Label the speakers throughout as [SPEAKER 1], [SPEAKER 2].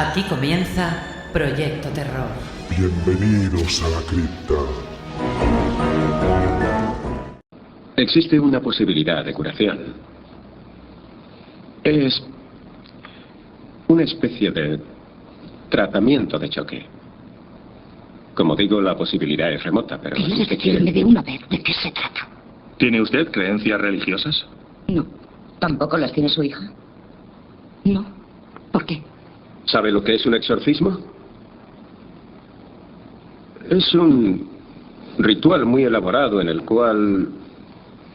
[SPEAKER 1] Aquí comienza Proyecto Terror.
[SPEAKER 2] Bienvenidos a la cripta.
[SPEAKER 3] Existe una posibilidad de curación. Es una especie de tratamiento de choque. Como digo, la posibilidad es remota, pero...
[SPEAKER 4] ¿Quieres decirme de una vez de qué se trata?
[SPEAKER 5] ¿Tiene usted creencias religiosas?
[SPEAKER 4] No. ¿Tampoco las tiene su hija? No. ¿Por qué?
[SPEAKER 3] ¿Sabe lo que es un exorcismo? Es un ritual muy elaborado en el cual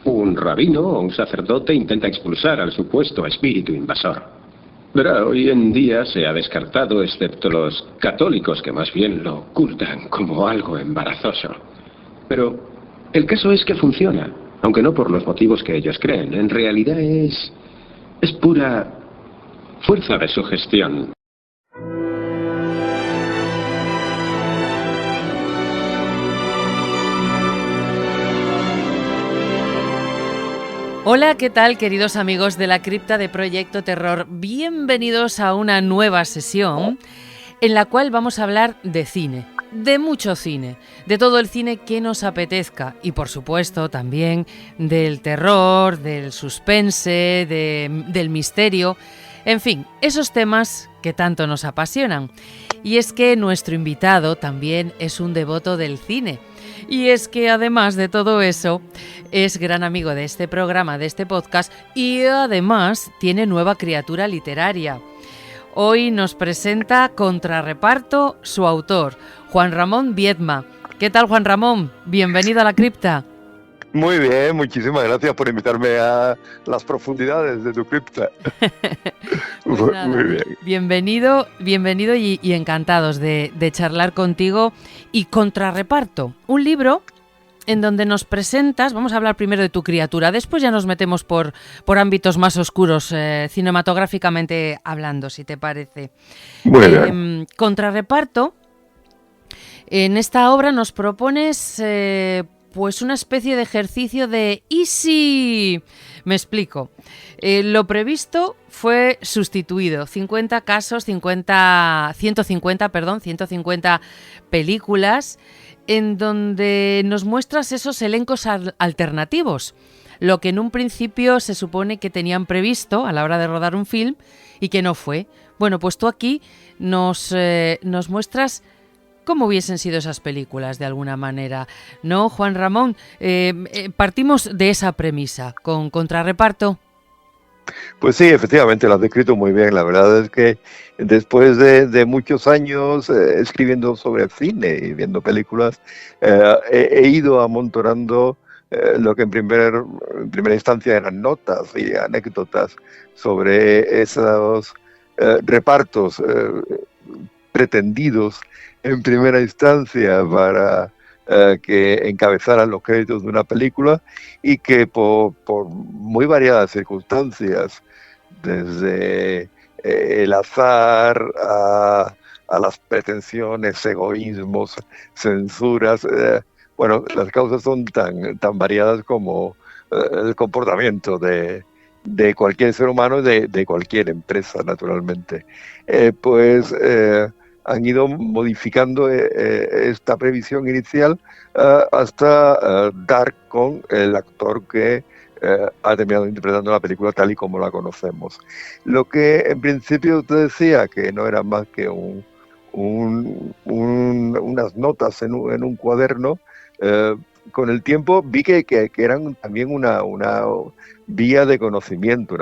[SPEAKER 3] un rabino o un sacerdote intenta expulsar al supuesto espíritu invasor. Verá, hoy en día se ha descartado, excepto los católicos, que más bien lo ocultan como algo embarazoso. Pero el caso es que funciona, aunque no por los motivos que ellos creen. En realidad es pura fuerza de sugestión.
[SPEAKER 1] Hola, ¿qué tal, queridos amigos de la cripta de Proyecto Terror? Bienvenidos a una nueva sesión en la cual vamos a hablar de cine, de mucho cine, de todo el cine que nos apetezca y, por supuesto, también del terror, del suspense, del misterio, en fin, esos temas que tanto nos apasionan. Y es que nuestro invitado también es un devoto del cine. Y es que además de todo eso, es gran amigo de este programa, de este podcast, y además tiene nueva criatura literaria. Hoy nos presenta Contrarreparto su autor, Juan Ramón Viedma. ¿Qué tal, Juan Ramón? Bienvenido a la cripta.
[SPEAKER 6] Muy bien, muchísimas gracias por invitarme a las profundidades de tu cripta.
[SPEAKER 1] Pues nada,
[SPEAKER 6] muy bien.
[SPEAKER 1] Bienvenido y encantados de charlar contigo. Y Contrarreparto, un libro en donde nos presentas, vamos a hablar primero de tu criatura, después ya nos metemos por ámbitos más oscuros, cinematográficamente hablando, si te parece.
[SPEAKER 6] Muy bien.
[SPEAKER 1] Contrarreparto, en esta obra nos propones... pues una especie de ejercicio de ¿y si? Me explico. Lo previsto fue sustituido. 150 películas en donde nos muestras esos elencos alternativos. Lo que en un principio se supone que tenían previsto a la hora de rodar un film y que no fue. Bueno, pues tú aquí nos muestras cómo hubiesen sido esas películas de alguna manera, ¿no, Juan Ramón? Partimos de esa premisa, con Contrarreparto.
[SPEAKER 6] Pues sí, efectivamente, lo has descrito muy bien. La verdad es que después de muchos años escribiendo sobre cine y viendo películas, he ido amontonando lo que en primera instancia eran notas y anécdotas sobre esos repartos pretendidos en primera instancia para que encabezaran los créditos de una película y que por muy variadas circunstancias, desde el azar a las pretensiones, egoísmos, censuras, bueno, las causas son tan variadas como el comportamiento de cualquier ser humano y de cualquier empresa, naturalmente. Han ido modificando esta previsión inicial hasta dar con el actor que ha terminado interpretando la película tal y como la conocemos. Lo que en principio te decía que no era más que unas notas en un cuaderno, con el tiempo vi que eran también una vía de conocimiento,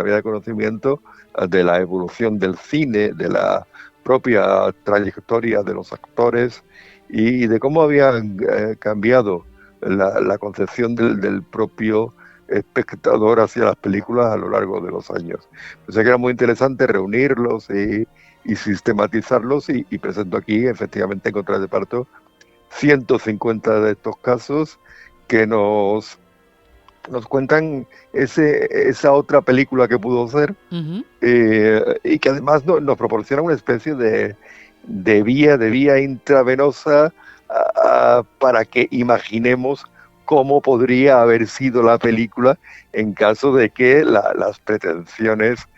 [SPEAKER 6] de la evolución del cine, de la propia trayectoria de los actores y de cómo habían cambiado la concepción del propio espectador hacia las películas a lo largo de los años. Pensé que era muy interesante reunirlos y sistematizarlos y presento aquí, efectivamente, en Contrarreparto, 150 de estos casos que nos cuentan esa otra película que pudo ser,
[SPEAKER 1] Uh-huh.
[SPEAKER 6] y que además nos proporciona una especie de vía intravenosa para que imaginemos cómo podría haber sido la película en caso de que las pretensiones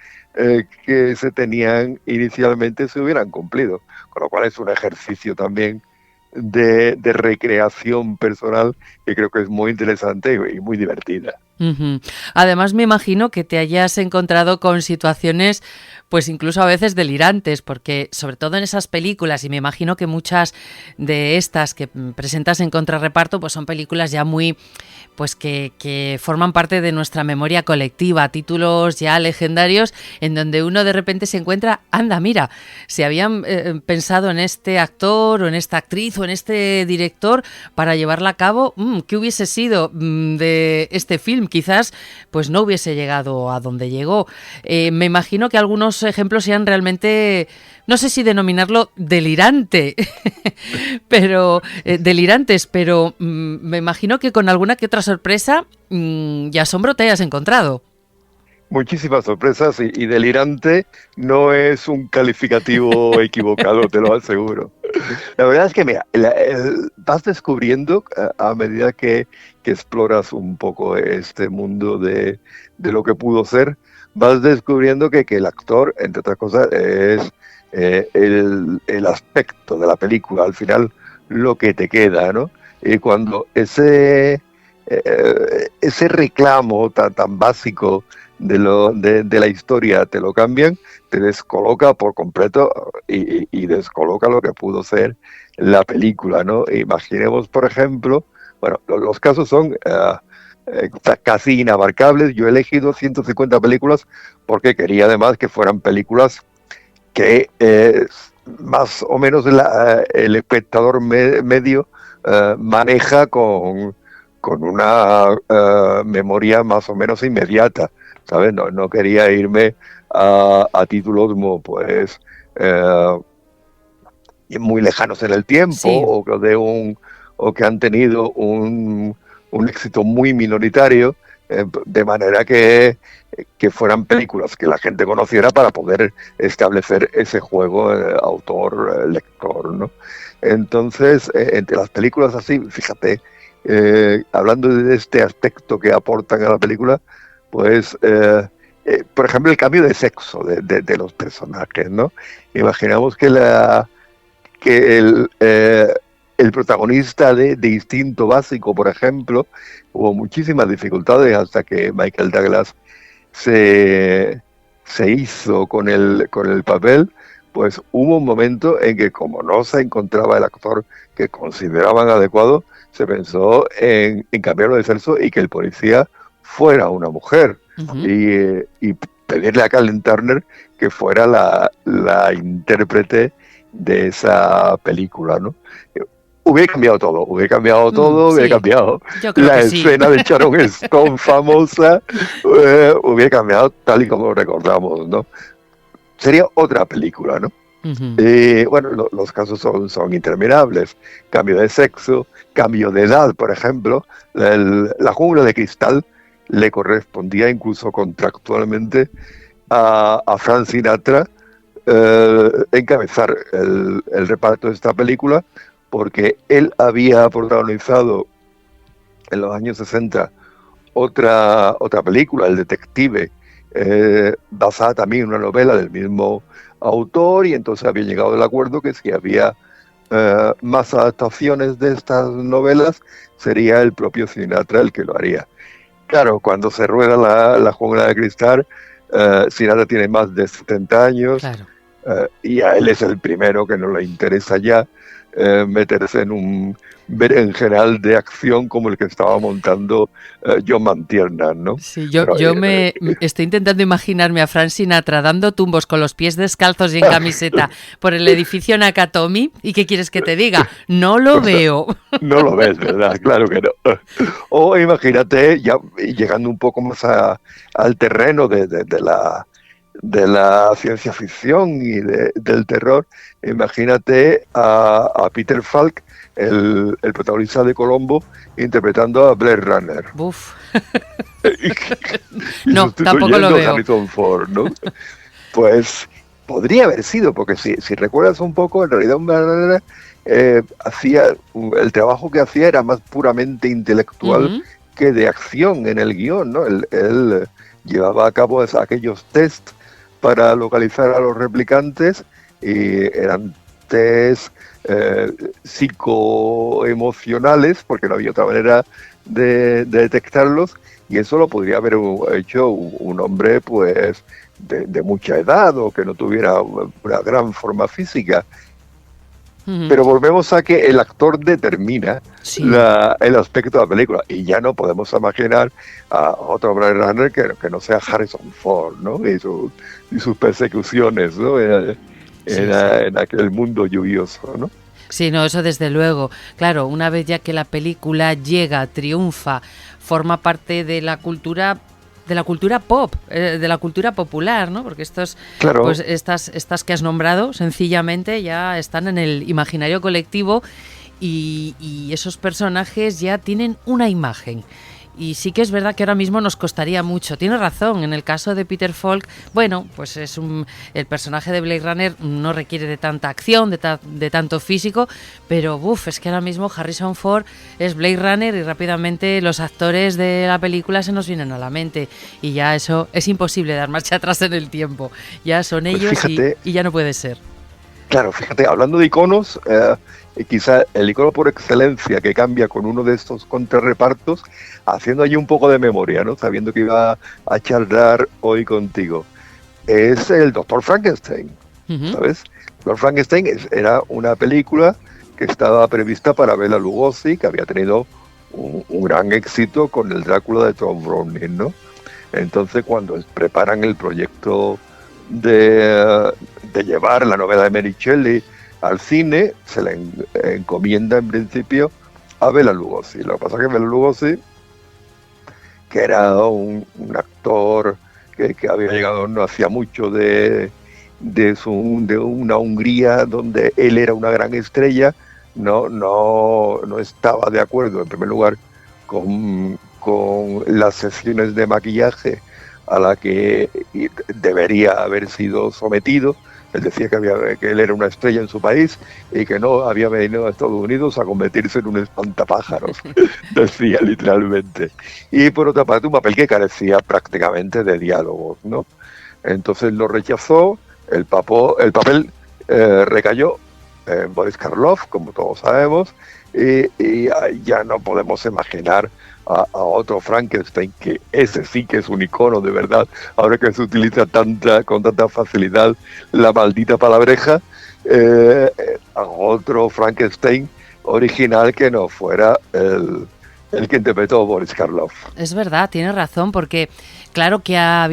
[SPEAKER 6] que se tenían inicialmente se hubieran cumplido, con lo cual es un ejercicio también de recreación personal que creo que es muy interesante y muy divertida.
[SPEAKER 1] Uh-huh. Además, me imagino que te hayas encontrado con situaciones, pues incluso a veces delirantes, porque sobre todo en esas películas, y me imagino que muchas de estas que presentas en Contrarreparto, pues son películas ya muy, pues que forman parte de nuestra memoria colectiva, títulos ya legendarios, en donde uno de repente se encuentra, anda, mira, si habían pensado en este actor o en esta actriz o en este director para llevarla a cabo, ¿qué hubiese sido de este film? Quizás pues no hubiese llegado a donde llegó. Me imagino que algunos ejemplos sean realmente, no sé si denominarlo delirante, pero delirantes, pero me imagino que con alguna que otra sorpresa y asombro te hayas encontrado.
[SPEAKER 6] Muchísimas sorpresas y delirante no es un calificativo equivocado, te lo aseguro. La verdad es que, mira, vas descubriendo a medida que exploras un poco este mundo de lo que pudo ser, vas descubriendo que el actor, entre otras cosas, es el aspecto de la película, al final lo que te queda, ¿no? Y cuando ese reclamo tan básico de la historia te lo cambian, te descoloca por completo y descoloca lo que pudo ser la película, ¿no? Imaginemos, por ejemplo, bueno, los casos son casi inabarcables. Yo he elegido 150 películas porque quería además que fueran películas que más o menos el espectador medio maneja con una memoria más o menos inmediata, ¿sabes? No quería irme a títulos como, pues, muy lejanos en el tiempo, sí, o que han tenido un éxito muy minoritario, de manera que fueran películas que la gente conociera para poder establecer ese juego autor-lector, ¿no? Entonces, entre las películas así, fíjate, hablando de este aspecto que aportan a la película, pues, por ejemplo, el cambio de sexo de los personajes, ¿no? Imaginamos que el protagonista de Instinto Básico, por ejemplo, hubo muchísimas dificultades hasta que Michael Douglas se hizo con el papel. Pues hubo un momento en que, como no se encontraba el actor que consideraban adecuado, se pensó en cambiarlo de sexo y que el policía fuera una mujer. Uh-huh. Y pedirle a Kathleen Turner que fuera la intérprete de esa película, ¿no? Hubiera cambiado todo, sí, hubiera cambiado la escena de Sharon Stone famosa, hubiera cambiado tal y como recordamos, ¿no? Sería otra película, ¿no? Uh-huh. Bueno, los casos son interminables. Cambio de sexo, cambio de edad, por ejemplo. La Jungla de Cristal le correspondía incluso contractualmente a Frank Sinatra encabezar el reparto de esta película, porque él había protagonizado en los años 60 otra película, El Detective, basada también en una novela del mismo autor, y entonces había llegado al acuerdo que si había más adaptaciones de estas novelas, sería el propio Sinatra el que lo haría. Claro, cuando se rueda la Jungla de Cristal, Sinatra tiene más de 70 años, claro, y a él es el primero que no le interesa ya meterse en un berenjenal de acción como el que estaba montando John McTiernan, ¿no?
[SPEAKER 1] Sí, yo me estoy intentando imaginarme a Frank Sinatra dando tumbos con los pies descalzos y en camiseta por el edificio Nakatomi, ¿y qué quieres que te diga? No lo veo.
[SPEAKER 6] No lo ves, ¿verdad? Claro que no. O imagínate, ya llegando un poco más al terreno de la ciencia ficción y del terror, imagínate a Peter Falk, el protagonista de Colombo, interpretando a Blade Runner.
[SPEAKER 1] Uf. No, tampoco lo veo.
[SPEAKER 6] Harrison Ford, ¿no? Pues podría haber sido, porque si recuerdas un poco, en realidad Blade Runner el trabajo que hacía era más puramente intelectual, uh-huh, que de acción en el guión, ¿no? Él llevaba a cabo aquellos tests para localizar a los replicantes y eran test psicoemocionales, porque no había otra manera de detectarlos, y eso lo podría haber hecho un hombre pues de mucha edad o que no tuviera una gran forma física. Pero volvemos a que el actor determina el aspecto de la película, y ya no podemos imaginar a otro Blade Runner que no sea Harrison Ford, ¿no? Y sus persecuciones, ¿no? En aquel mundo lluvioso, ¿no?
[SPEAKER 1] Sí, no, eso desde luego. Claro, una vez ya que la película llega, triunfa, forma parte de la cultura pop, de la cultura popular, ¿no? Porque
[SPEAKER 6] claro,
[SPEAKER 1] pues estas que has nombrado, sencillamente ya están en el imaginario colectivo y esos personajes ya tienen una imagen. Y sí que es verdad que ahora mismo nos costaría mucho. Tiene razón, en el caso de Peter Falk, bueno, pues el personaje de Blade Runner no requiere de tanta acción, de tanto físico, pero es que ahora mismo Harrison Ford es Blade Runner y rápidamente los actores de la película se nos vienen a la mente. Y ya eso es imposible dar marcha atrás en el tiempo. Ya son ellos, pues fíjate, y ya no puede ser.
[SPEAKER 6] Claro, fíjate, hablando de iconos, quizá el icono por excelencia que cambia con uno de estos contrarrepartos, haciendo allí un poco de memoria, ¿no? Sabiendo que iba a charlar hoy contigo, es el Dr. Frankenstein, ¿sabes? Dr. Frankenstein era una película que estaba prevista para Bela Lugosi, que había tenido un gran éxito con el Drácula de Tom Browning, ¿no? Entonces, cuando preparan el proyecto de llevar la novela de Mary Shelley al cine, se le encomienda en principio a Bela Lugosi. Lo que pasa es que Bela Lugosi, que era un actor que había llegado no hacía mucho de una Hungría donde él era una gran estrella, no estaba de acuerdo, en primer lugar, con las sesiones de maquillaje a la que debería haber sido sometido. Él decía que él era una estrella en su país y que no había venido a Estados Unidos a convertirse en un espantapájaros, decía literalmente. Y por otra parte, un papel que carecía prácticamente de diálogos, ¿no? Entonces lo rechazó, el papel recayó en Boris Karloff, como todos sabemos, y ya no podemos imaginar a otro Frankenstein, que ese sí que es un icono de verdad, ahora que se utiliza con tanta facilidad la maldita palabreja, a otro Frankenstein original que no fuera el que interpretó Boris Karloff.
[SPEAKER 1] Es verdad, tiene razón, porque claro que han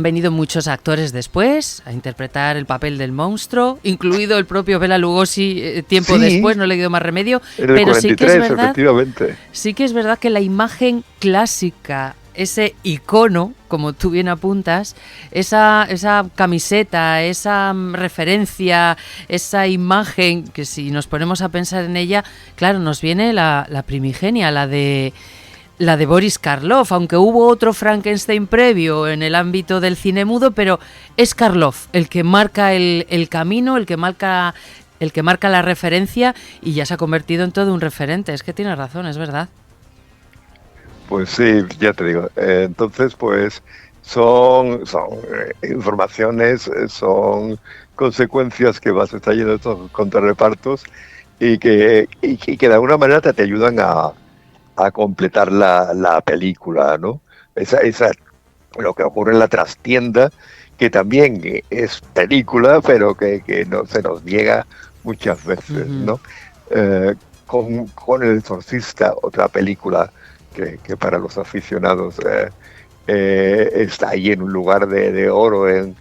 [SPEAKER 1] venido muchos actores después a interpretar el papel del monstruo, incluido el propio Bela Lugosi tiempo después, no le dio más remedio,
[SPEAKER 6] en el
[SPEAKER 1] pero
[SPEAKER 6] 43,
[SPEAKER 1] sí que es verdad,
[SPEAKER 6] efectivamente.
[SPEAKER 1] Sí que es verdad que la imagen clásica, ese icono, como tú bien apuntas, esa camiseta, esa referencia, esa imagen, que si nos ponemos a pensar en ella, claro, nos viene la primigenia, la de Boris Karloff, aunque hubo otro Frankenstein previo en el ámbito del cine mudo, pero es Karloff el que marca el camino, el que marca la referencia, y ya se ha convertido en todo un referente. Es que tienes razón, es verdad.
[SPEAKER 6] Pues sí, ya te digo. Entonces, pues son informaciones, son consecuencias que vas trayendo de estos contrarrepartos y que de alguna manera te ayudan a completar la película, ¿no? Esa lo que ocurre en la trastienda, que también es película, pero que no se nos niega muchas veces, ¿no? Con El Exorcista, otra película que para los aficionados está ahí en un lugar de oro en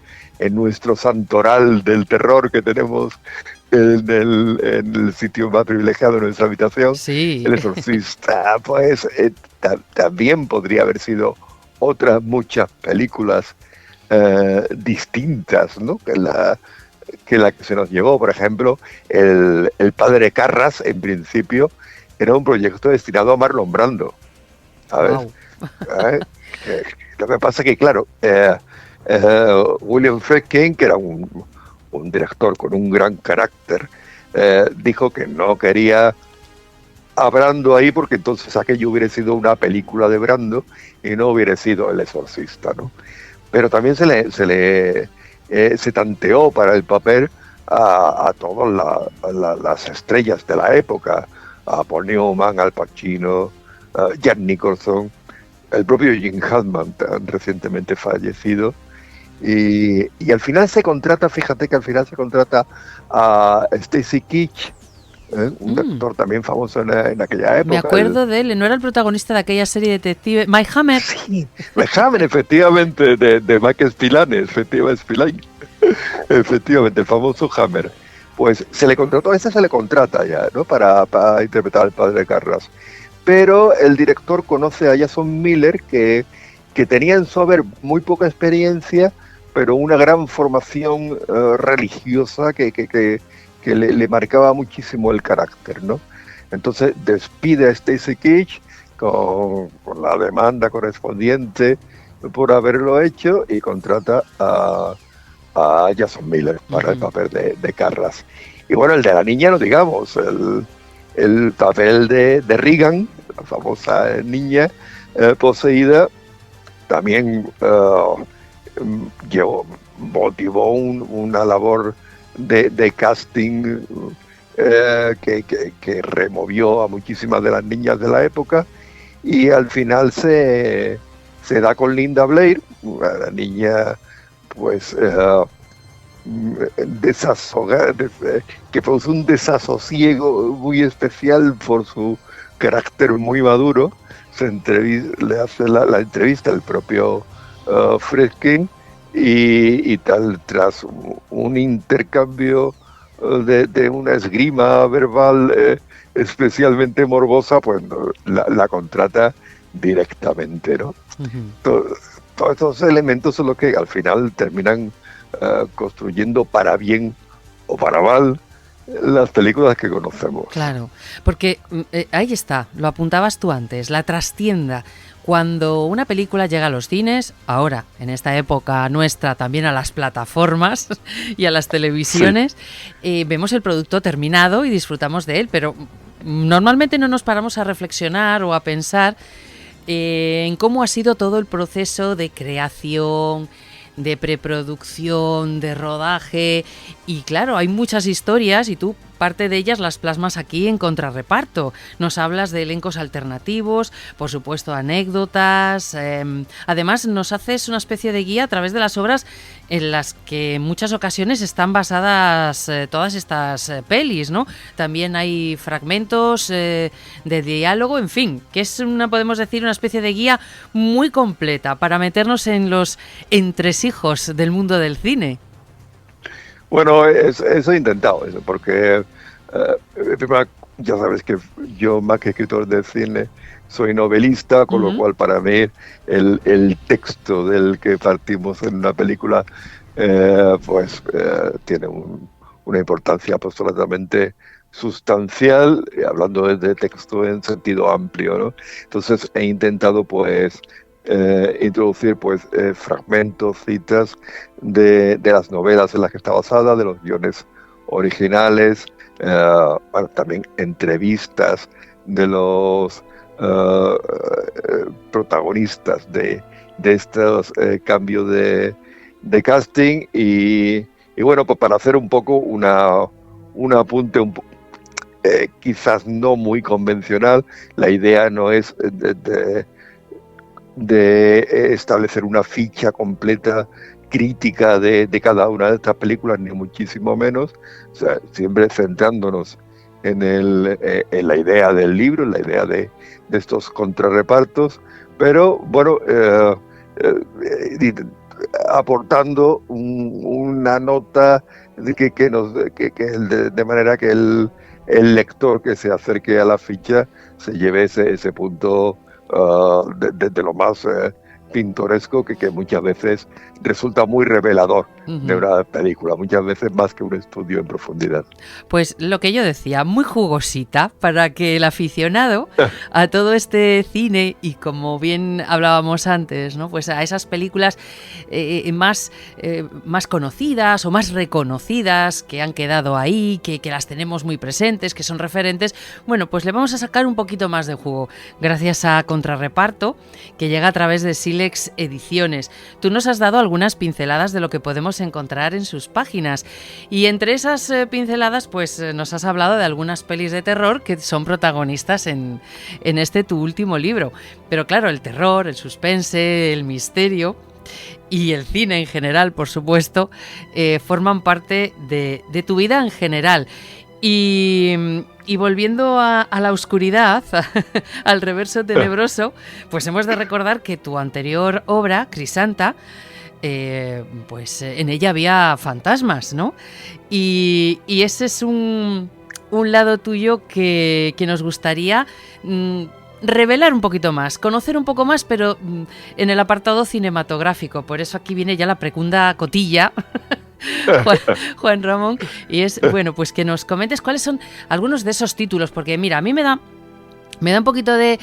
[SPEAKER 6] nuestro santoral del terror que tenemos en el sitio más privilegiado de nuestra habitación.
[SPEAKER 1] Sí.
[SPEAKER 6] El Exorcista, pues también podría haber sido otras muchas películas distintas, ¿no? que la que se nos llevó. Por ejemplo, el Padre Carras, en principio, era un proyecto destinado a Marlon Brando, ¿sabes? Wow. Lo que pasa es que, claro, William Friedkin, que era un director con un gran carácter, dijo que no quería a Brando ahí porque entonces aquello hubiera sido una película de Brando y no hubiera sido El Exorcista, ¿no? pero también se tanteó para el papel a todas las estrellas de la época, a Paul Newman, Al Pacino, Jack Nicholson, el propio Jim Hammond, tan recientemente fallecido. Y al final se contrata, fíjate que al final se contrata a Stacy Keach, un actor también famoso en aquella época.
[SPEAKER 1] Me acuerdo de él, ¿no era el protagonista de aquella serie detective? Mike Hammer.
[SPEAKER 6] Sí, Mike Hammer, efectivamente, de Mike Spillane, efectivamente, el famoso Hammer. Pues se le contrató, a ese se le contrata ya, ¿no? Para interpretar al padre Carras. Pero el director conoce a Jason Miller, que tenía en su haber muy poca experiencia, pero una gran formación religiosa que le marcaba muchísimo el carácter, ¿no? Entonces despide a Stacy Keach con la demanda correspondiente por haberlo hecho y contrata a Jason Miller para el papel de Carras. Y bueno, el de la niña, no digamos, el papel de Regan, la famosa niña poseída, también motivó una labor de casting que removió a muchísimas de las niñas de la época, y al final se da con Linda Blair, una niña pues que fue un desasosiego muy especial por su carácter muy maduro. Le hace la entrevista el propio Friedkin, y tal, tras un intercambio de una esgrima verbal especialmente morbosa, pues la contrata directamente, ¿no? Todos estos elementos son los que al final terminan construyendo, para bien o para mal, las películas que conocemos.
[SPEAKER 1] Claro, porque ahí está, lo apuntabas tú antes, la trastienda. Cuando una película llega a los cines, ahora, en esta época nuestra, también a las plataformas y a las televisiones, vemos el producto terminado y disfrutamos de él, pero normalmente no nos paramos a reflexionar o a pensar en cómo ha sido todo el proceso de creación, de preproducción, de rodaje, y claro, hay muchas historias y tú parte de ellas las plasmas aquí en Contrarreparto. Nos hablas de elencos alternativos, por supuesto anécdotas, además nos haces una especie de guía a través de las obras en las que en muchas ocasiones están basadas todas estas pelis, ¿no? También hay fragmentos de diálogo, en fin, que es podemos decir, una especie de guía muy completa para meternos en los entresijos del mundo del cine.
[SPEAKER 6] Bueno, eso he intentado, porque ya sabes que yo, más que escritor de cine, soy novelista, con lo cual para mí el texto del que partimos en una película tiene una importancia absolutamente sustancial, hablando de texto en sentido amplio, ¿no? Entonces he intentado introducir fragmentos, citas de las novelas en las que está basada, de los guiones originales, también entrevistas de los protagonistas de estos cambios de casting, y bueno, pues para hacer un poco un apunte quizás no muy convencional. La idea no es de establecer una ficha completa crítica de cada una de estas películas, ni muchísimo menos, o sea, siempre centrándonos en la idea del libro, en la idea de estos contrarrepartos, pero bueno, aportando una nota de manera que el lector que se acerque a la ficha se lleve ese punto de lo más pintoresco, que muchas veces resulta muy revelador de una película, muchas veces más que un estudio en profundidad.
[SPEAKER 1] Pues lo que yo decía, muy jugosita para que el aficionado a todo este cine, y como bien hablábamos antes, ¿no? Pues a esas películas más conocidas o más reconocidas, que han quedado ahí, que las tenemos muy presentes, que son referentes, bueno, pues le vamos a sacar un poquito más de jugo gracias a Contrarreparto, que llega a través de Silent Telex Ediciones. Tú nos has dado algunas pinceladas de lo que podemos encontrar en sus páginas y entre esas pinceladas pues nos has hablado de algunas pelis de terror que son protagonistas en este tu último libro. Pero claro, el terror, el suspense, el misterio y el cine en general, por supuesto, forman parte de tu vida en general. Y volviendo a la oscuridad, al reverso tenebroso, pues hemos de recordar que tu anterior obra, Crisanta, pues en ella había fantasmas, ¿no? Y ese es un lado tuyo que nos gustaría revelar un poquito más, conocer un poco más, pero en el apartado cinematográfico. Por eso aquí viene ya la precunda cotilla, Juan Ramón, y es, bueno, pues que nos comentes cuáles son algunos de esos títulos, porque mira, a mí me da un poquito de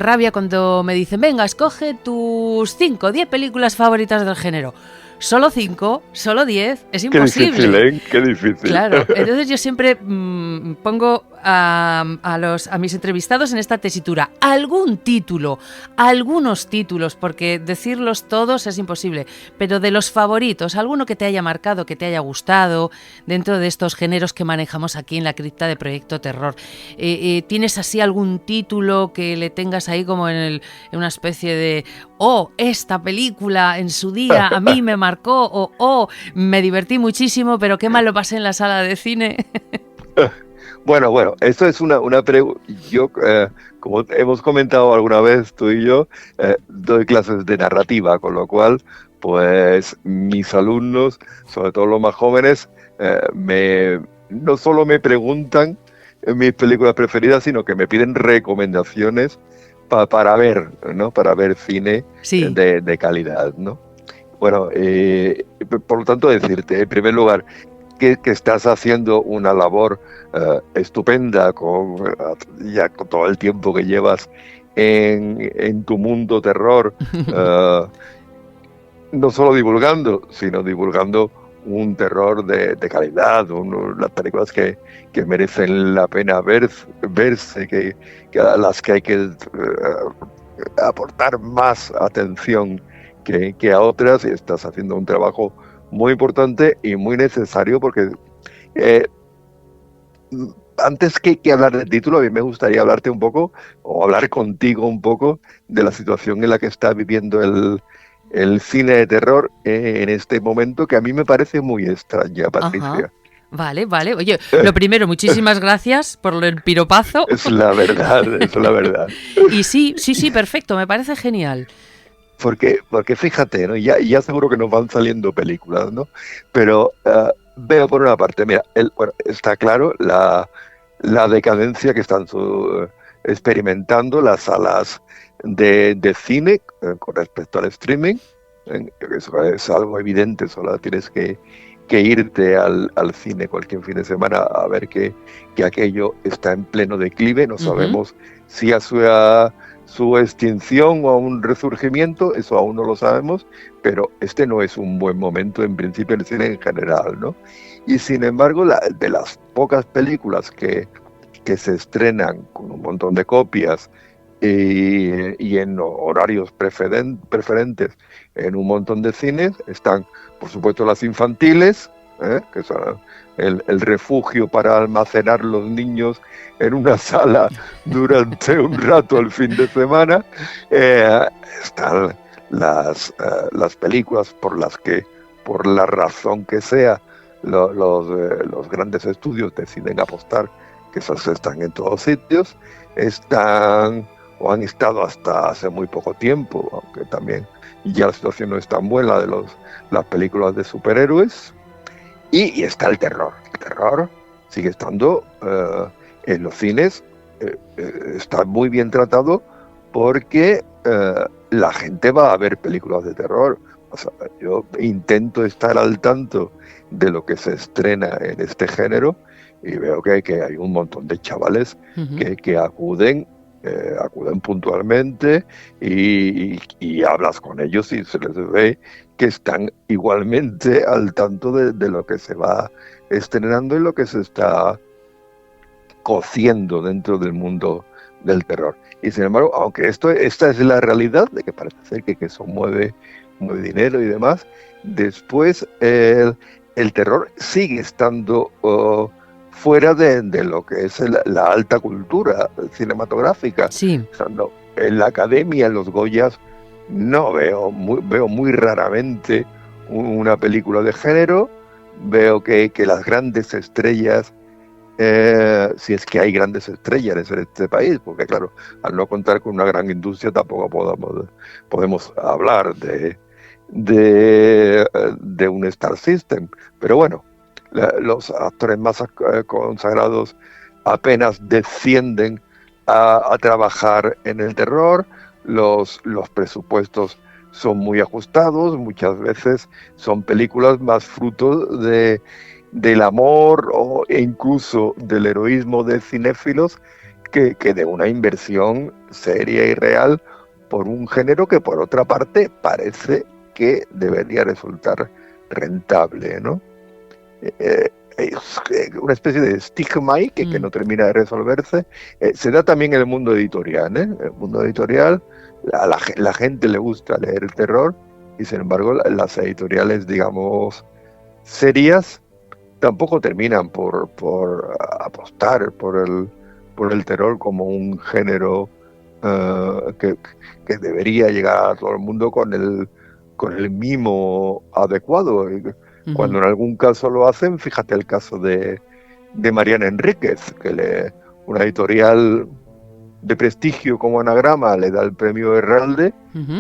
[SPEAKER 1] rabia cuando me dicen, venga, escoge tus 5 o 10 películas favoritas del género. Solo 5, solo 10, es imposible.
[SPEAKER 6] Qué difícil, ¿eh? Qué difícil.
[SPEAKER 1] Claro, entonces yo siempre pongo a mis entrevistados en esta tesitura algún título, algunos títulos, porque decirlos todos es imposible, pero de los favoritos, alguno que te haya marcado, que te haya gustado, dentro de estos géneros que manejamos aquí en la cripta de Proyecto Terror. ¿Tienes así algún título que le tengas ahí como en una especie de esta película en su día a mí me marcó, o me divertí muchísimo, pero qué mal lo pasé en la sala de cine?
[SPEAKER 6] Bueno, esto es una pregunta. Yo, como hemos comentado alguna vez tú y yo, doy clases de narrativa, con lo cual, pues mis alumnos, sobre todo los más jóvenes, no solo me preguntan mis películas preferidas, sino que me piden recomendaciones para ver, ¿no? Para ver cine
[SPEAKER 1] sí.
[SPEAKER 6] de calidad, ¿no? Bueno, por lo tanto decirte, en primer lugar, que estás haciendo una labor estupenda con todo el tiempo que llevas en tu mundo terror, no solo divulgando, sino divulgando un terror de calidad, las películas que merecen la pena verse, que a las que hay que aportar más atención que a otras, y estás haciendo un trabajo muy importante y muy necesario, porque antes que hablar del título, a mí me gustaría hablarte un poco, o hablar contigo un poco, de la situación en la que está viviendo el cine de terror en este momento, que a mí me parece muy extraña, Patricia.
[SPEAKER 1] Ajá. Vale. Oye, lo primero, muchísimas gracias por el piropazo.
[SPEAKER 6] Es la verdad.
[SPEAKER 1] Y sí, perfecto, me parece genial.
[SPEAKER 6] Porque fíjate, ¿no? Ya seguro que nos van saliendo películas, ¿no? Pero veo por una parte, mira, está claro la decadencia que están experimentando las salas de cine con respecto al streaming. Eso es algo evidente, solo tienes que irte al cine cualquier fin de semana a ver que aquello está en pleno declive. No sabemos si a su extinción o a un resurgimiento, eso aún no lo sabemos, pero este no es un buen momento en principio en el cine en general, ¿no? Y sin embargo, de las pocas películas que se estrenan con un montón de copias y en horarios preferentes en un montón de cines, están, por supuesto, las infantiles, que son el refugio para almacenar los niños en una sala durante un rato el fin de semana. Están las películas por las que, por la razón que sea, los grandes estudios deciden apostar, que esas están en todos sitios, están o han estado hasta hace muy poco tiempo, aunque también ya la situación no es tan buena, de las películas de superhéroes. Y está el terror. El terror sigue estando en los cines, está muy bien tratado, porque la gente va a ver películas de terror. O sea, yo intento estar al tanto de lo que se estrena en este género y veo que hay un montón de chavales que acuden puntualmente y hablas con ellos y se les ve que están igualmente al tanto de lo que se va estrenando y lo que se está cociendo dentro del mundo del terror. Y sin embargo, aunque esta es la realidad, de que parece ser que eso mueve dinero y demás, después el terror sigue estando fuera de lo que es la alta cultura cinematográfica.
[SPEAKER 1] Sí.
[SPEAKER 6] O sea, no, en la academia, en los Goyas, no veo muy raramente una película de género. Veo que las grandes estrellas, si es que hay grandes estrellas en este país, porque claro, al no contar con una gran industria tampoco podemos hablar de un Star System, pero bueno, los actores más consagrados apenas descienden a trabajar en el terror. Los presupuestos son muy ajustados, muchas veces son películas más fruto del amor e incluso del heroísmo de cinéfilos que de una inversión seria y real por un género que por otra parte parece que debería resultar rentable, ¿no? Es una especie de estigma ahí que no termina de resolverse. Se da también en el mundo editorial, ¿eh? El mundo editorial, a la gente le gusta leer terror y sin embargo las editoriales, digamos, serias tampoco terminan por apostar por el terror como un género que debería llegar a todo el mundo con el mimo adecuado. Cuando en algún caso lo hacen, fíjate el caso de Mariana Enríquez, que una editorial de prestigio como Anagrama le da el premio Herralde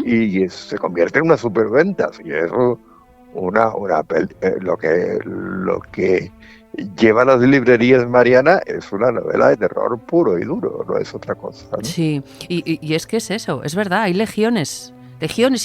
[SPEAKER 6] y se convierte en una superventas. Y eso, lo que lleva a las librerías Mariana es una novela de terror puro y duro, no es otra cosa, ¿no?
[SPEAKER 1] Sí, y es que es eso, es verdad, hay legiones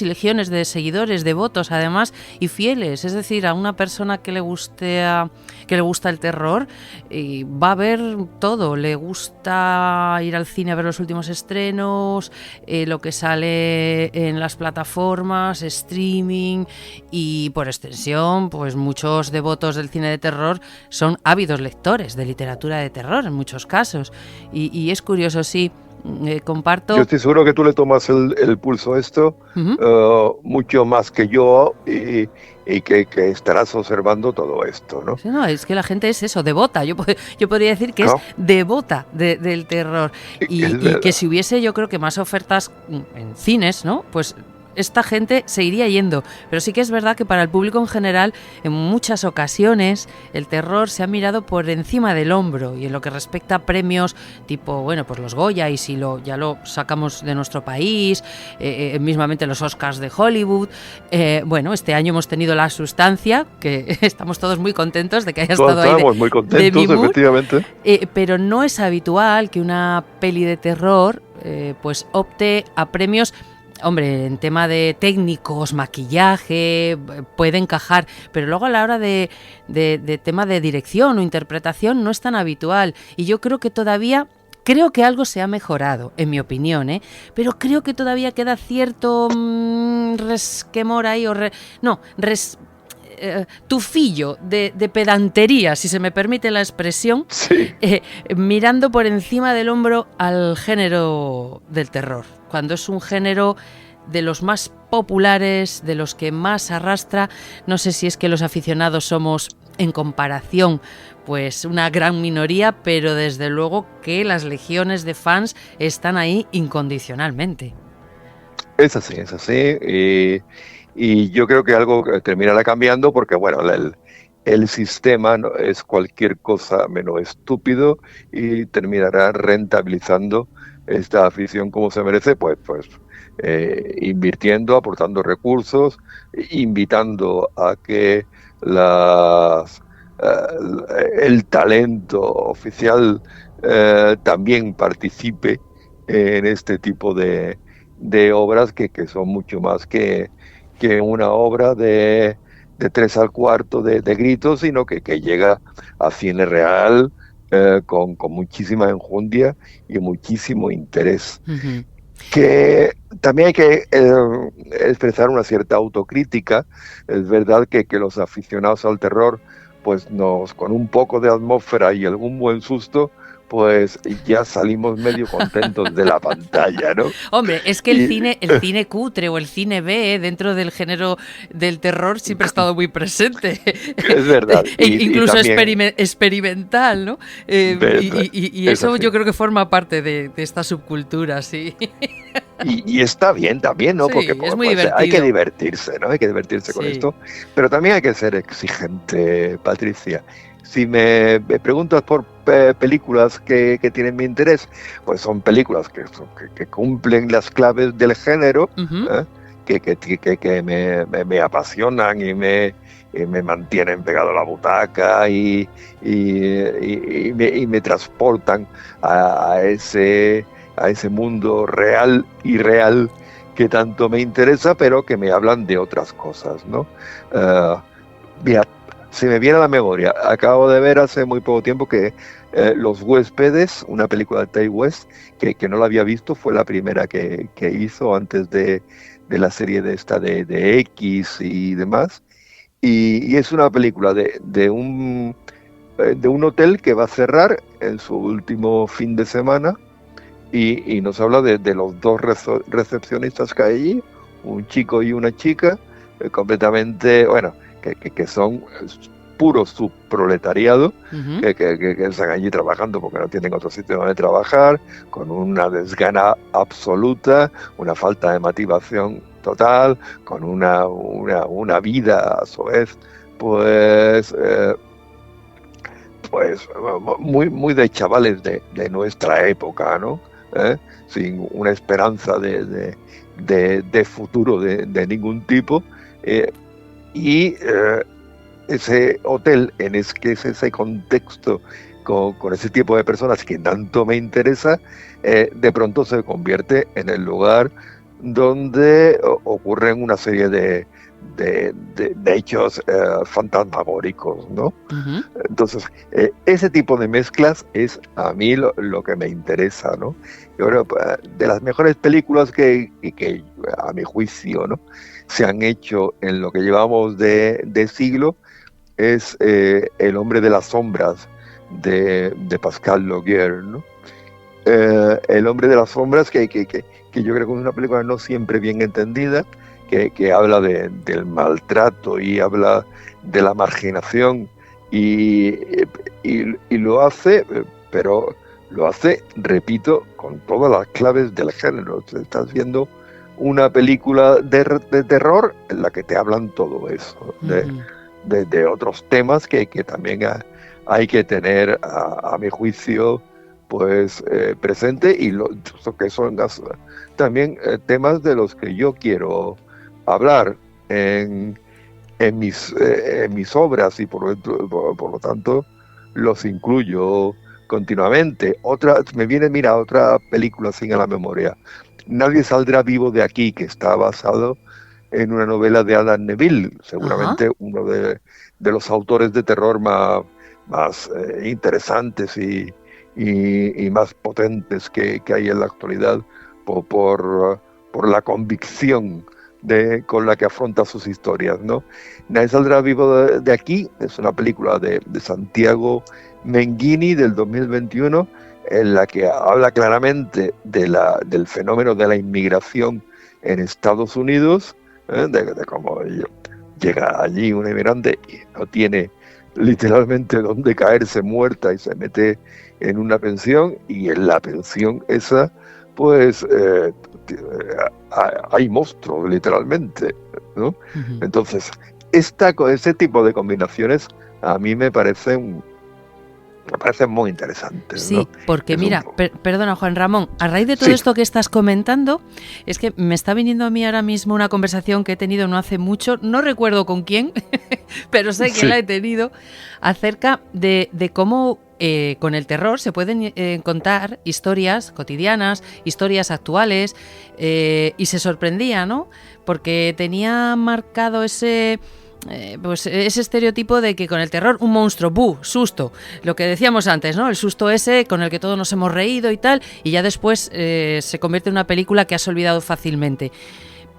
[SPEAKER 1] y legiones de seguidores, devotos además y fieles, es decir, a una persona que le gusta el terror va a ver todo, le gusta ir al cine a ver los últimos estrenos, lo que sale en las plataformas, streaming y por extensión, pues muchos devotos del cine de terror son ávidos lectores de literatura de terror en muchos casos y es curioso, sí. Comparto.
[SPEAKER 6] Yo estoy seguro que tú le tomas el pulso a esto mucho más que yo y que estarás observando todo esto, ¿no?
[SPEAKER 1] Sí, no, es que la gente es eso, devota. Yo podría decir que es devota del terror y que si hubiese, yo creo que más ofertas en cines, ¿no? Pues esta gente se iría yendo, pero sí que es verdad que para el público en general, en muchas ocasiones, el terror se ha mirado por encima del hombro y en lo que respecta a premios tipo, bueno, pues los Goya y si ya lo sacamos de nuestro país, mismamente los Oscars de Hollywood, bueno, este año hemos tenido La Sustancia, que estamos todos muy contentos de que haya estado ahí.
[SPEAKER 6] Estamos muy contentos, efectivamente.
[SPEAKER 1] Pero no es habitual que una peli de terror pues opte a premios. Hombre, en tema de técnicos, maquillaje, puede encajar, pero luego a la hora de tema de dirección o interpretación no es tan habitual. Y yo creo que creo que algo se ha mejorado, en mi opinión, pero creo que todavía queda cierto resquemor ahí, tufillo de pedantería, si se me permite la expresión,
[SPEAKER 6] sí.
[SPEAKER 1] Mirando por encima del hombro al género del terror, cuando es un género de los más populares, de los que más arrastra. No sé si es que los aficionados somos, en comparación, pues una gran minoría, pero desde luego que las legiones de fans están ahí incondicionalmente.
[SPEAKER 6] Es así. Y yo creo que algo terminará cambiando porque, bueno, el sistema no es cualquier cosa menos estúpido y terminará rentabilizando esta afición como se merece, pues invirtiendo, aportando recursos, invitando a que el talento oficial también participe en este tipo de obras que son mucho más que una obra de 3 al cuarto de gritos, sino que llega a cine real con muchísima enjundia y muchísimo interés.
[SPEAKER 1] Uh-huh.
[SPEAKER 6] Que también hay que expresar una cierta autocrítica. Es verdad que los aficionados al terror, pues con un poco de atmósfera y algún buen susto, pues ya salimos medio contentos de la pantalla, ¿no?
[SPEAKER 1] Hombre, es que el cine cutre o el cine B dentro del género del terror siempre ha estado muy presente.
[SPEAKER 6] Es verdad.
[SPEAKER 1] Incluso
[SPEAKER 6] también,
[SPEAKER 1] experimental, ¿no? Y eso
[SPEAKER 6] sí.
[SPEAKER 1] yo creo que forma parte de esta subcultura, sí.
[SPEAKER 6] Y está bien también, ¿no?
[SPEAKER 1] Sí,
[SPEAKER 6] Porque
[SPEAKER 1] es muy
[SPEAKER 6] hay que
[SPEAKER 1] divertido.
[SPEAKER 6] divertirse, ¿no? Hay que divertirse con
[SPEAKER 1] Sí.
[SPEAKER 6] esto. Pero también hay que ser exigente, Patricia. Si me preguntas por películas que tienen mi interés, pues son películas que cumplen las claves del género,
[SPEAKER 1] Ujú.
[SPEAKER 6] ¿eh? Que me apasionan y me mantienen pegado a la butaca y me transportan a ese mundo real y real que tanto me interesa, pero que me hablan de otras cosas, ¿no? Mira, se me viene a la memoria, acabo de ver hace muy poco tiempo que Los Huéspedes, una película de Ty West, que no la había visto, fue la primera que hizo antes de la serie de X y demás, y es una película de un hotel que va a cerrar en su último fin de semana, y nos habla de los dos recepcionistas que hay allí, un chico y una chica, completamente, bueno, que son puro subproletariado,
[SPEAKER 1] Ujú.
[SPEAKER 6] que están allí trabajando porque no tienen otro sitio donde trabajar, con una desgana absoluta, una falta de motivación total, con una vida a su vez, pues... pues muy de chavales de nuestra época, ¿no? Sin una esperanza de futuro de ningún tipo. eh, y ese hotel, que es ese contexto con ese tipo de personas que tanto me interesa, de pronto se convierte en el lugar donde ocurren una serie de hechos fantasmagóricos, ¿no?
[SPEAKER 1] Ujú.
[SPEAKER 6] Entonces, ese tipo de mezclas es a mí lo que me interesa, ¿no? Yo creo de las mejores películas que a mi juicio, ¿no?, se han hecho en lo que llevamos de siglo es El hombre de las sombras de Pascal Laugier, ¿no? El hombre de las sombras que yo creo que es una película no siempre bien entendida, que habla del maltrato y habla de la marginación y, y lo hace, pero lo hace, repito, con todas las claves del género. Estás viendo una película de terror en la que te hablan todo eso,
[SPEAKER 1] Ujú.
[SPEAKER 6] de otros temas que también hay que tener, a mi juicio, pues presente, y que son también temas de los que yo quiero hablar en mis obras, y por lo tanto los incluyo continuamente. Me viene, mira, otra película sin a la memoria, Nadie saldrá vivo de aquí, que está basado en una novela de Alan Neville,
[SPEAKER 1] Ajá.
[SPEAKER 6] seguramente uno de los autores de terror más interesantes y más potentes que hay en la actualidad, por la convicción con la que afronta sus historias, ¿no? Nadie saldrá vivo de aquí es una película de Santiago Menghini del 2021, en la que habla claramente del fenómeno de la inmigración en Estados Unidos, de cómo llega allí un inmigrante y no tiene literalmente dónde caerse muerta y se mete en una pensión, y en la pensión esa pues hay monstruos literalmente, ¿no?
[SPEAKER 1] Ujú.
[SPEAKER 6] Entonces ese tipo de combinaciones a mí me parecen muy interesantes, ¿no?
[SPEAKER 1] Sí, porque
[SPEAKER 6] Es un
[SPEAKER 1] mira, perdona Juan Ramón, a raíz de todo
[SPEAKER 6] Sí,
[SPEAKER 1] esto que estás comentando, es que me está viniendo a mí ahora mismo una conversación que he tenido no hace mucho, no recuerdo con quién, pero sé que
[SPEAKER 6] sí,
[SPEAKER 1] la he tenido, acerca de cómo con el terror se pueden contar historias cotidianas, historias actuales, y se sorprendía, ¿no? Porque tenía marcado pues ese estereotipo de que con el terror un monstruo, ¡buh!, susto, lo que decíamos antes, ¿no? El susto ese con el que todos nos hemos reído y tal, y ya después se convierte en una película que has olvidado fácilmente.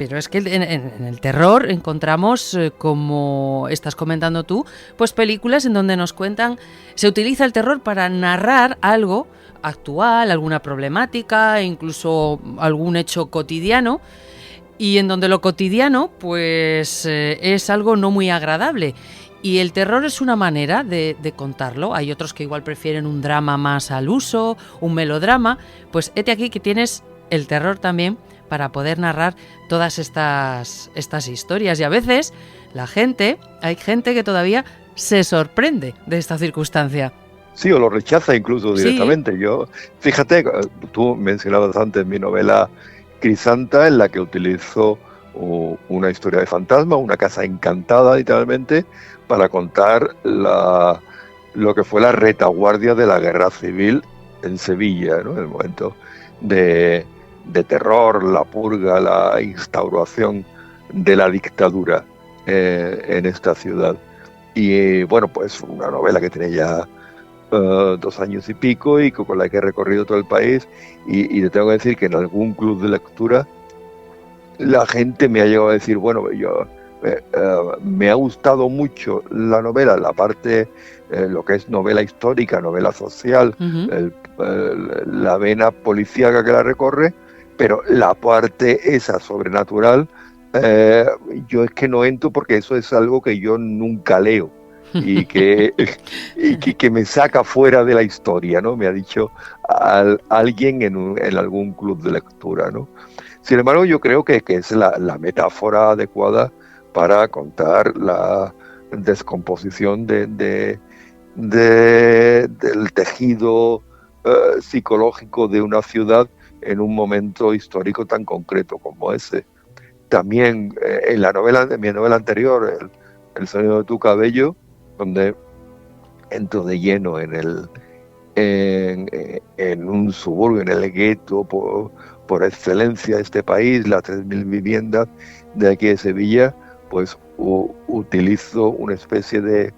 [SPEAKER 1] Pero es que en el terror encontramos, como estás comentando tú, pues películas en donde nos cuentan, se utiliza el terror para narrar algo actual, alguna problemática, incluso algún hecho cotidiano, y en donde lo cotidiano pues es algo no muy agradable. Y el terror es una manera de contarlo. Hay otros que igual prefieren un drama más al uso, un melodrama. Pues hete aquí que tienes el terror también para poder narrar todas estas historias. Y a veces hay gente que todavía se sorprende de esta circunstancia.
[SPEAKER 6] Sí, o lo rechaza incluso directamente. Sí. Fíjate, tú mencionabas antes mi novela Crisanta, en la que utilizo una historia de fantasma, una casa encantada literalmente, para contar lo que fue la retaguardia de la guerra civil en Sevilla, ¿no? El momento de terror, la purga, la instauración de la dictadura en esta ciudad. Y bueno, pues una novela que tiene ya 2 años y pico y con la que he recorrido todo el país, y le tengo que decir que en algún club de lectura la gente me ha llegado a decir, bueno, me ha gustado mucho la novela, la parte, lo que es novela histórica, novela social, la vena policíaca que la recorre, pero la parte esa sobrenatural, yo es que no entro porque eso es algo que yo nunca leo y que me saca fuera de la historia, ¿no? Me ha dicho alguien en algún club de lectura, ¿no? Sin embargo, yo creo que es la metáfora adecuada para contar la descomposición del tejido psicológico de una ciudad en un momento histórico tan concreto como ese. También en mi novela anterior, El sonido de tu cabello, donde entro de lleno en un suburbio, en el gueto por excelencia de este país, las 3.000 viviendas de aquí de Sevilla, pues utilizo una especie de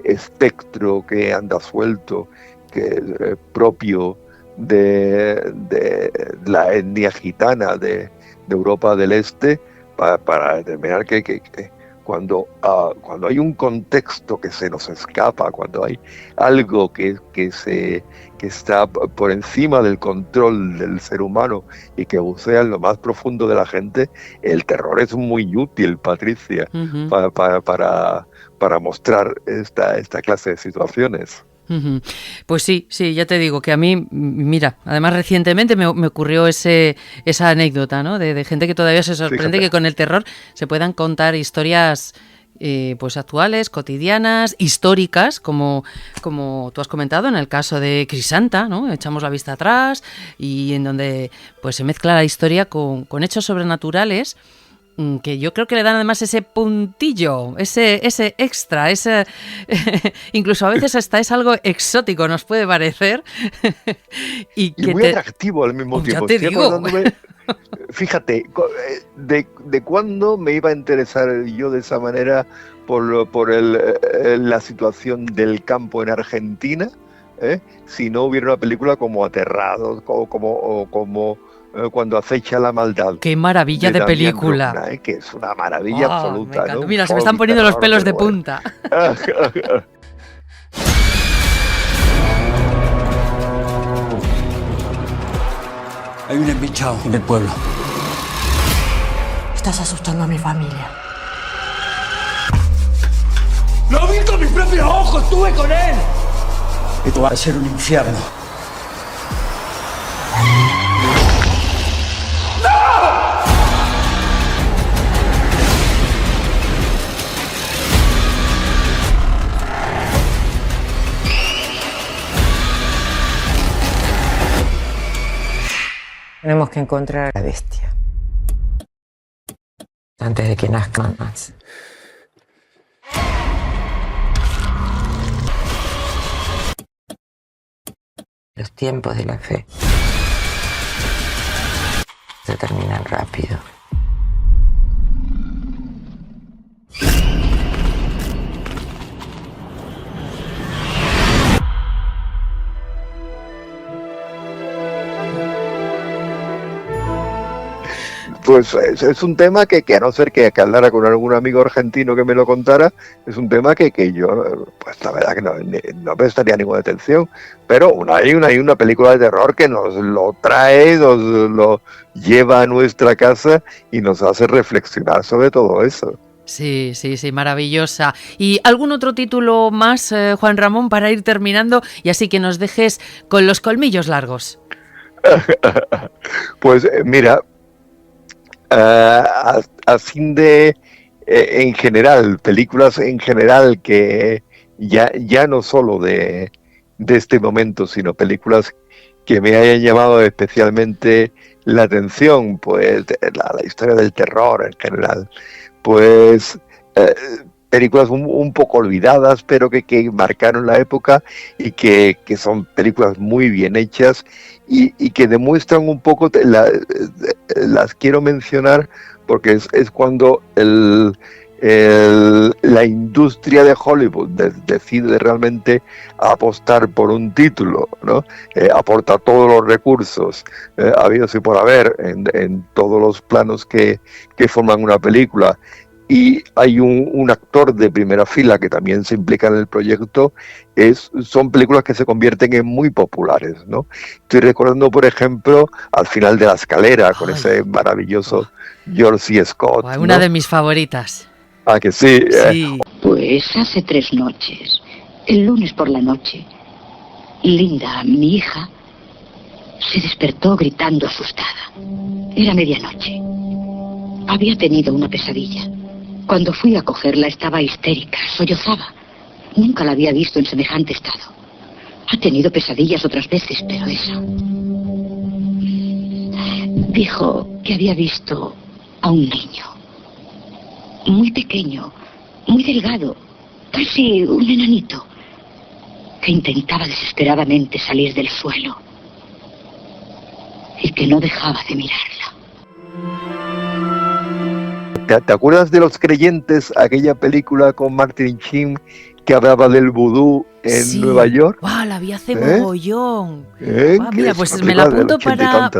[SPEAKER 6] espectro que anda suelto, que es propio de la etnia gitana de Europa del Este, para determinar que cuando hay un contexto que se nos escapa, cuando hay algo que está por encima del control del ser humano y que bucea en lo más profundo de la gente, el terror es muy útil, Patricia, para mostrar esta clase de situaciones.
[SPEAKER 1] Pues sí, ya te digo que a mí, mira, además recientemente me ocurrió esa anécdota, ¿no? De gente que todavía se sorprende. Fíjate. Que con el terror se puedan contar historias pues actuales, cotidianas, históricas, como tú has comentado en el caso de Crisanta, ¿no? Echamos la vista atrás y en donde pues se mezcla la historia con hechos sobrenaturales, que yo creo que le dan además ese puntillo, ese extra, incluso a veces hasta es algo exótico, nos puede parecer. y
[SPEAKER 6] muy atractivo al mismo tiempo.
[SPEAKER 1] Ya te digo.
[SPEAKER 6] Fíjate, de cuándo me iba a interesar yo de esa manera por la situación del campo en Argentina, si no hubiera una película como Aterrados, como Cuando acecha la maldad.
[SPEAKER 1] ¡Qué maravilla de película!
[SPEAKER 6] Bruckner, que es una maravilla absoluta, ¿no?
[SPEAKER 1] Mira, se me están poniendo los pelos de punta.
[SPEAKER 7] Hay un embichado en el pueblo.
[SPEAKER 8] Estás asustando a mi familia.
[SPEAKER 7] ¡Lo vi con mis propios ojos! ¡Estuve con él! Esto va a ser un infierno.
[SPEAKER 8] Tenemos que encontrar a la bestia antes de que nazcan más. Los tiempos de la fe se terminan rápido.
[SPEAKER 6] pues es un tema que a no ser que hablara con algún amigo argentino que me lo contara, es un tema que yo, pues la verdad que no prestaría ninguna atención, pero hay una película de terror que nos lo trae, nos lo lleva a nuestra casa y nos hace reflexionar sobre todo eso.
[SPEAKER 1] Sí, maravillosa. ¿Y algún otro título más, Juan Ramón, para ir terminando y así que nos dejes con los colmillos largos?
[SPEAKER 6] Pues mira, así de en general, películas en general que ya no solo de este momento, sino películas que me hayan llamado especialmente la atención, pues la historia del terror en general, pues películas un poco olvidadas, pero que marcaron la época y que son películas muy bien hechas y que demuestran un poco, las quiero mencionar porque es cuando la industria de Hollywood decide realmente apostar por un título, ¿no? Aporta todos los recursos habidos y por haber en todos los planos que forman una película, y hay un actor de primera fila que también se implica en el proyecto. Son películas que se convierten en muy populares, ¿no? Estoy recordando, por ejemplo, Al final de la escalera, con ese maravilloso George C. Scott, ¿no?
[SPEAKER 1] Una de mis favoritas.
[SPEAKER 6] Ah, que sí.
[SPEAKER 1] Sí.
[SPEAKER 4] Pues hace 3 noches, el lunes por la noche, Linda, mi hija, se despertó gritando asustada. Era medianoche. Había tenido una pesadilla. Cuando fui a cogerla estaba histérica, sollozaba. Nunca la había visto en semejante estado. Ha tenido pesadillas otras veces, pero esa... Dijo que había visto a un niño. Muy pequeño, muy delgado, casi un enanito, que intentaba desesperadamente salir del suelo y que no dejaba de mirarla.
[SPEAKER 6] ¿Te acuerdas de Los Creyentes, aquella película con Martin Sheen que hablaba del vudú en Nueva York?
[SPEAKER 1] ¡Wow! La vi hace mogollón.
[SPEAKER 6] Wow,
[SPEAKER 1] mira, pues me la apunto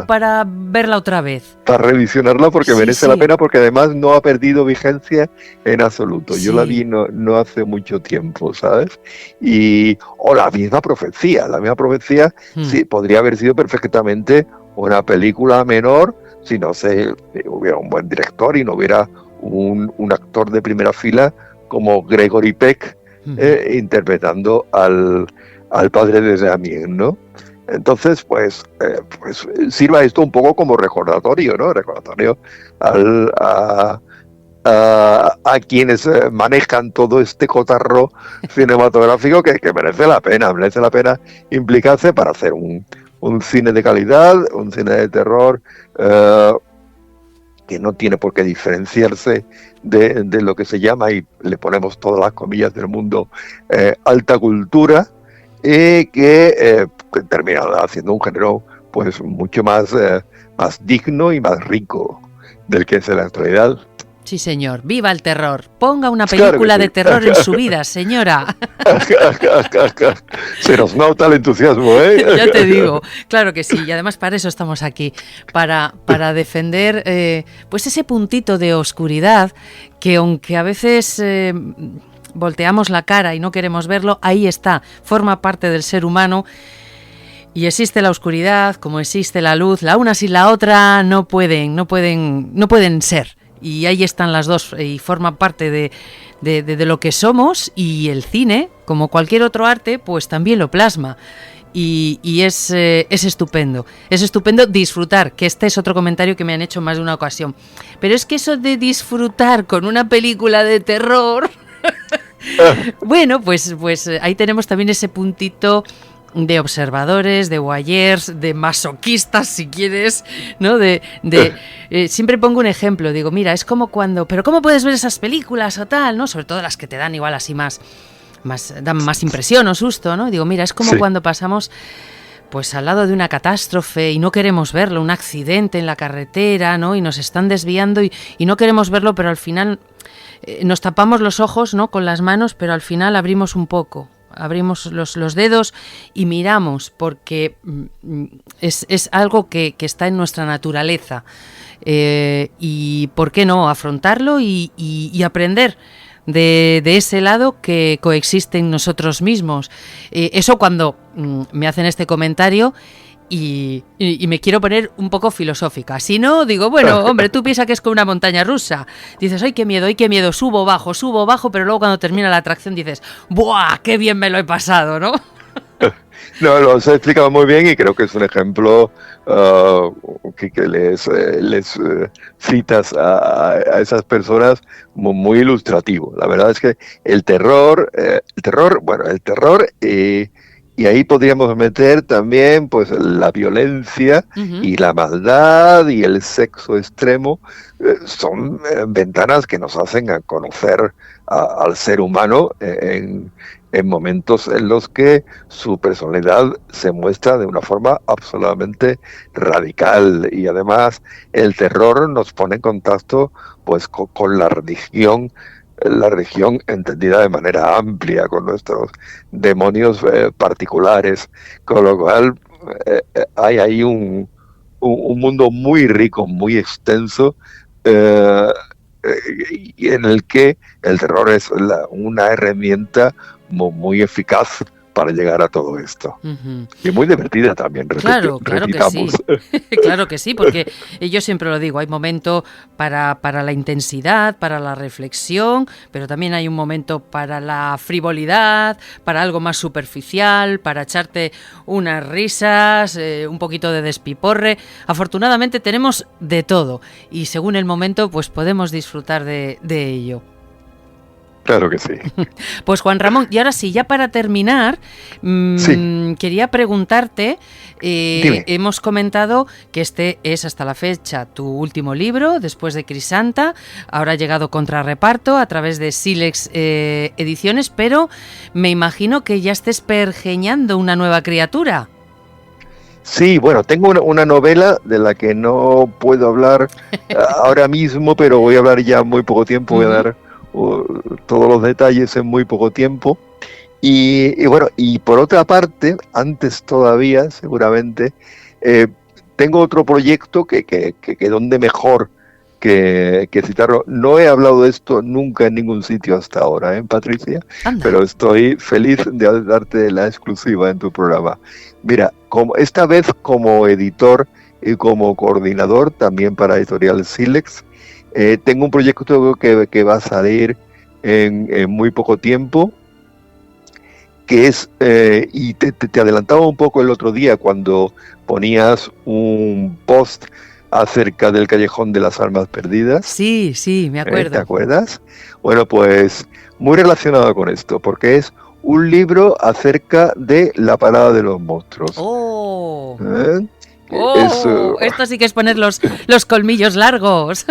[SPEAKER 1] para verla otra vez.
[SPEAKER 6] Para revisionarla porque merece la pena, porque además no ha perdido vigencia en absoluto. Yo la vi no hace mucho tiempo, ¿sabes? La misma profecía. Sí, podría haber sido perfectamente una película menor si no hubiera un buen director y no hubiera un actor de primera fila como Gregory Peck interpretando al padre de Damien, ¿no? Entonces, pues sirva esto un poco como recordatorio, ¿no? Recordatorio a quienes manejan todo este cotarro cinematográfico que merece la pena implicarse para hacer un cine de calidad, un cine de terror que no tiene por qué diferenciarse de lo que se llama, y le ponemos todas las comillas del mundo, alta cultura, que termina haciendo un género pues mucho más digno y más rico del que es en la actualidad.
[SPEAKER 1] Sí, señor. ¡Viva el terror! Ponga una película de terror en su vida, señora.
[SPEAKER 6] Se nos nota el entusiasmo, ¿eh?
[SPEAKER 1] Ya te digo. Claro que sí. Y además para eso estamos aquí. Para defender pues ese puntito de oscuridad que, aunque a veces volteamos la cara y no queremos verlo, ahí está. Forma parte del ser humano. Y existe la oscuridad, como existe la luz. La una sin la otra no pueden ser. Y ahí están las dos y forman parte de lo que somos, y el cine, como cualquier otro arte, pues también lo plasma. Y es estupendo. Es estupendo disfrutar, que este es otro comentario que me han hecho más de una ocasión. Pero es que eso de disfrutar con una película de terror... Bueno, pues ahí tenemos también ese puntito de observadores, de voyeurs, de masoquistas, si quieres, ¿no? Siempre pongo un ejemplo, digo, mira, es como cuando, pero ¿cómo puedes ver esas películas o tal, no? Sobre todo las que te dan igual así dan más impresión o susto, ¿no? Digo, mira, es como cuando pasamos pues al lado de una catástrofe y no queremos verlo, un accidente en la carretera, ¿no? Y nos están desviando y no queremos verlo, pero al final nos tapamos los ojos, ¿no? Con las manos, pero al final abrimos un poco abrimos los dedos y miramos, porque es algo que está en nuestra naturaleza. Y ¿por qué no afrontarlo y aprender de ese lado que coexiste en nosotros mismos? Eso cuando me hacen este comentario y me quiero poner un poco filosófica. Si no, digo, bueno, hombre, tú piensas que es como una montaña rusa. Dices, ¡ay, qué miedo! Subo, bajo, pero luego cuando termina la atracción dices, ¡buah, qué bien me lo he pasado!, ¿no?
[SPEAKER 6] No, lo has explicado muy bien y creo que es un ejemplo que les citas a esas personas muy ilustrativo. La verdad es que el terror, y ahí podríamos meter también pues la violencia y la maldad y el sexo extremo, son ventanas que nos hacen a conocer al ser humano en momentos en los que su personalidad se muestra de una forma absolutamente radical, y además el terror nos pone en contacto pues con la religión entendida de manera amplia, con nuestros demonios particulares, con lo cual hay ahí un mundo muy rico, muy extenso, y en el que el terror es una herramienta muy eficaz para llegar a todo esto. Y muy divertida también,
[SPEAKER 1] claro que sí. Claro que sí, porque yo siempre lo digo, hay momento para la intensidad, para la reflexión, pero también hay un momento para la frivolidad, para algo más superficial, para echarte unas risas, un poquito de despiporre. Afortunadamente tenemos de todo y según el momento pues podemos disfrutar de ello.
[SPEAKER 6] Claro que sí.
[SPEAKER 1] Pues Juan Ramón, y ahora sí, ya para terminar, quería preguntarte, hemos comentado que este es hasta la fecha tu último libro, después de Crisanta, ahora ha llegado Contrarreparto a través de Silex Ediciones, pero me imagino que ya estés pergeñando una nueva criatura.
[SPEAKER 6] Sí, bueno, tengo una novela de la que no puedo hablar ahora mismo, pero voy a hablar ya en muy poco tiempo, voy a dar todos los detalles en muy poco tiempo. Y bueno, y por otra parte, antes todavía, seguramente, tengo otro proyecto que donde mejor que citarlo. No he hablado de esto nunca en ningún sitio hasta ahora, Patricia, pero estoy feliz de darte la exclusiva en tu programa. Mira, esta vez como editor y como coordinador también para Editorial Silex, tengo un proyecto que va a salir en muy poco tiempo, que es, y te adelantaba un poco el otro día cuando ponías un post acerca del Callejón de las Almas Perdidas.
[SPEAKER 1] Sí, me acuerdo.
[SPEAKER 6] ¿Te acuerdas? Bueno, pues muy relacionado con esto, porque es un libro acerca de la parada de los monstruos.
[SPEAKER 1] ¡Oh! Esto sí que es poner los colmillos largos.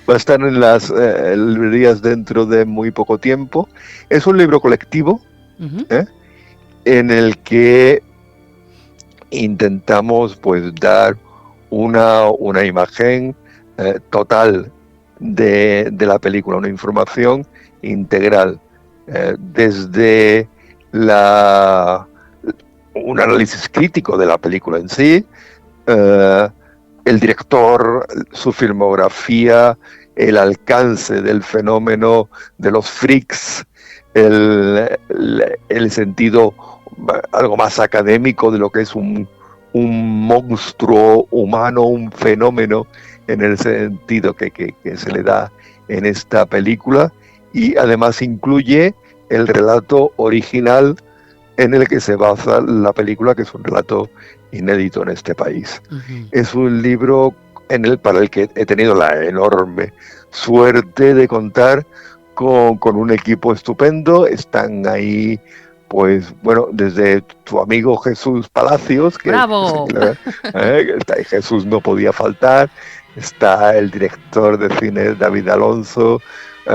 [SPEAKER 6] Va a estar en las librerías dentro de muy poco tiempo. Es un libro colectivo, en el que intentamos pues dar una imagen total de la película, una información integral, desde un análisis crítico de la película en sí, el director, su filmografía, el alcance del fenómeno de los freaks, el sentido algo más académico de lo que es un monstruo humano, un fenómeno en el sentido que se le da en esta película, y además incluye el relato original en el que se basa la película, que es un relato inédito en este país. Es un libro para el que he tenido la enorme suerte de contar con un equipo estupendo. Están ahí, pues bueno, desde tu amigo Jesús Palacios, que
[SPEAKER 1] ¡bravo!
[SPEAKER 6] Jesús no podía faltar. Está el director de cine David Alonso,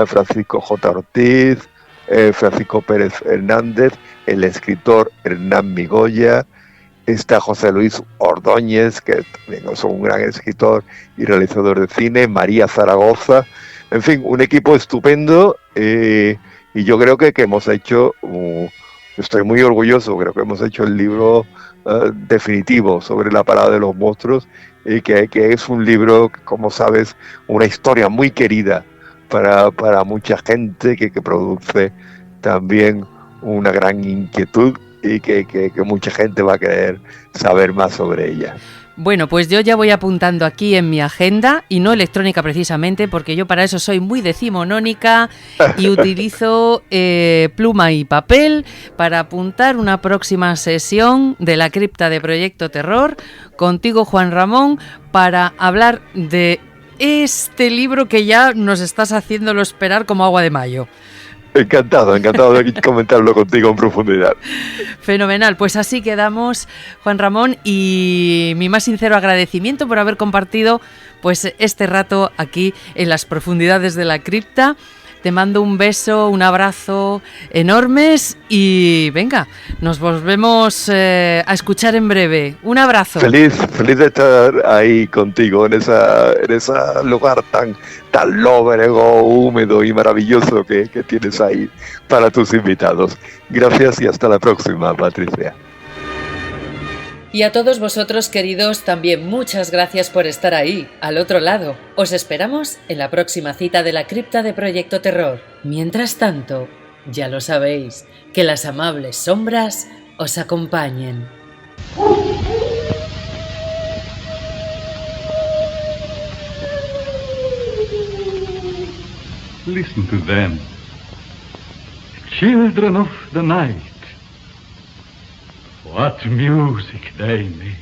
[SPEAKER 6] Francisco J. Ortiz, Francisco Pérez Hernández, el escritor Hernán Migoya, está José Luis Ordóñez, que también es un gran escritor y realizador de cine, María Zaragoza, en fin, un equipo estupendo, Y yo creo que hemos hecho, estoy muy orgulloso, creo que hemos hecho el libro definitivo sobre la parada de los monstruos, y que es un libro, como sabes, una historia muy querida para mucha gente, que produce también una gran inquietud y que mucha gente va a querer saber más sobre ella.
[SPEAKER 1] Bueno, pues yo ya voy apuntando aquí en mi agenda, y no electrónica precisamente, porque yo para eso soy muy decimonónica y utilizo pluma y papel para apuntar una próxima sesión de la cripta de Proyecto Terror contigo, Juan Ramón, para hablar de este libro que ya nos estás haciéndolo esperar como agua de mayo.
[SPEAKER 6] Encantado de comentarlo contigo en profundidad.
[SPEAKER 1] Fenomenal, pues así quedamos, Juan Ramón, y mi más sincero agradecimiento por haber compartido pues este rato aquí en las profundidades de la cripta. Te mando un beso, un abrazo enormes y venga, nos volvemos a escuchar en breve. Un abrazo.
[SPEAKER 6] Feliz de estar ahí contigo en ese lugar tan lóbrego, húmedo y maravilloso que tienes ahí para tus invitados. Gracias y hasta la próxima, Patricia.
[SPEAKER 1] Y a todos vosotros, queridos, también muchas gracias por estar ahí, al otro lado. Os esperamos en la próxima cita de la cripta de Proyecto Terror. Mientras tanto, ya lo sabéis, que las amables sombras os acompañen.
[SPEAKER 9] Listen to them, children of the night. What music they make.